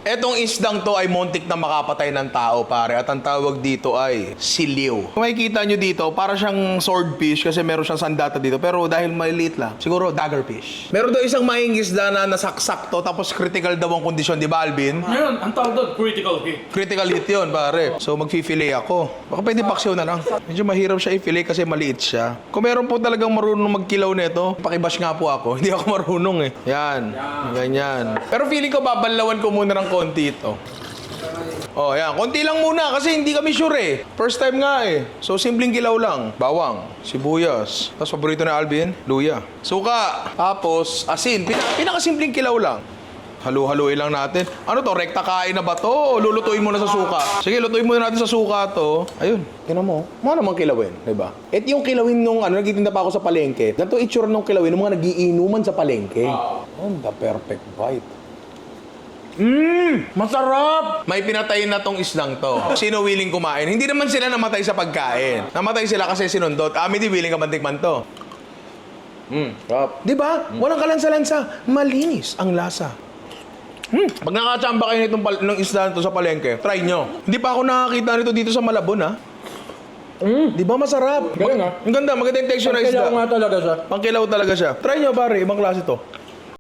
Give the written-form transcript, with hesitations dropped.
Etong isdang to ay muntik na makapatay ng tao, pare. At ang tawag dito ay siliw. Kung makikita nyo dito, para siyang swordfish kasi meron siyang sandata dito. Pero dahil maliit lang, siguro daggerfish. Meron daw isang maing isda na nasaksak to, tapos critical daw ang kondisyon, di ba, Alvin? Ngayon, ang tawag doon, critical hit. Critical hit yun, pare. So, magfi-fillet ako. Baka pwede paksiw na lang. Medyo mahirap siya i-fillet kasi maliit siya. Kung meron po talagang marunong magkilaw nito, pakibash nga po ako. Hindi ako marunong eh. Yan. Ganyan. Pero feeling ko babanlawan ko muna ng konti ito. Oh, yan. Konti lang muna kasi hindi kami sure eh. First time nga eh. So, simpleng kilaw lang. Bawang, sibuyas. Tapos, paborito na Alvin, luya. Suka. Tapos, asin. Pinakasimpleng kilaw lang. Halu-haluin lang natin. Ano to? Rekta kain na ba to? O lulutuin mo na sa suka? Sige, lutuin muna natin sa suka to. Ayun. Tingnan mo. Mga namang kilawin. Diba? Et yung kilawin nung nagtitinda pa ako sa palengke. Ganito itsura nung kilawin ng mga nagiinuman sa palengke. Oh, the perfect bite. Masarap! May pinatay na tong islang to. Sino willing kumain? Hindi naman sila namatay sa pagkain. Namatay sila kasi sinundot. Hindi willing ka mantikman to. Sarap. Diba? Walang kalansa-lansa. Malinis ang lasa. Pag nakachamba kayo ng isda nito sa palengke, try nyo. Hindi pa ako nakakita nito dito sa Malabon, ha? Di ba masarap? Galing, ha? Ang ganda, maganda yung texture ng isda. Pangkilaw nga talaga siya. Pangkilaw talaga siya. Try nyo, pare. Ibang klase to.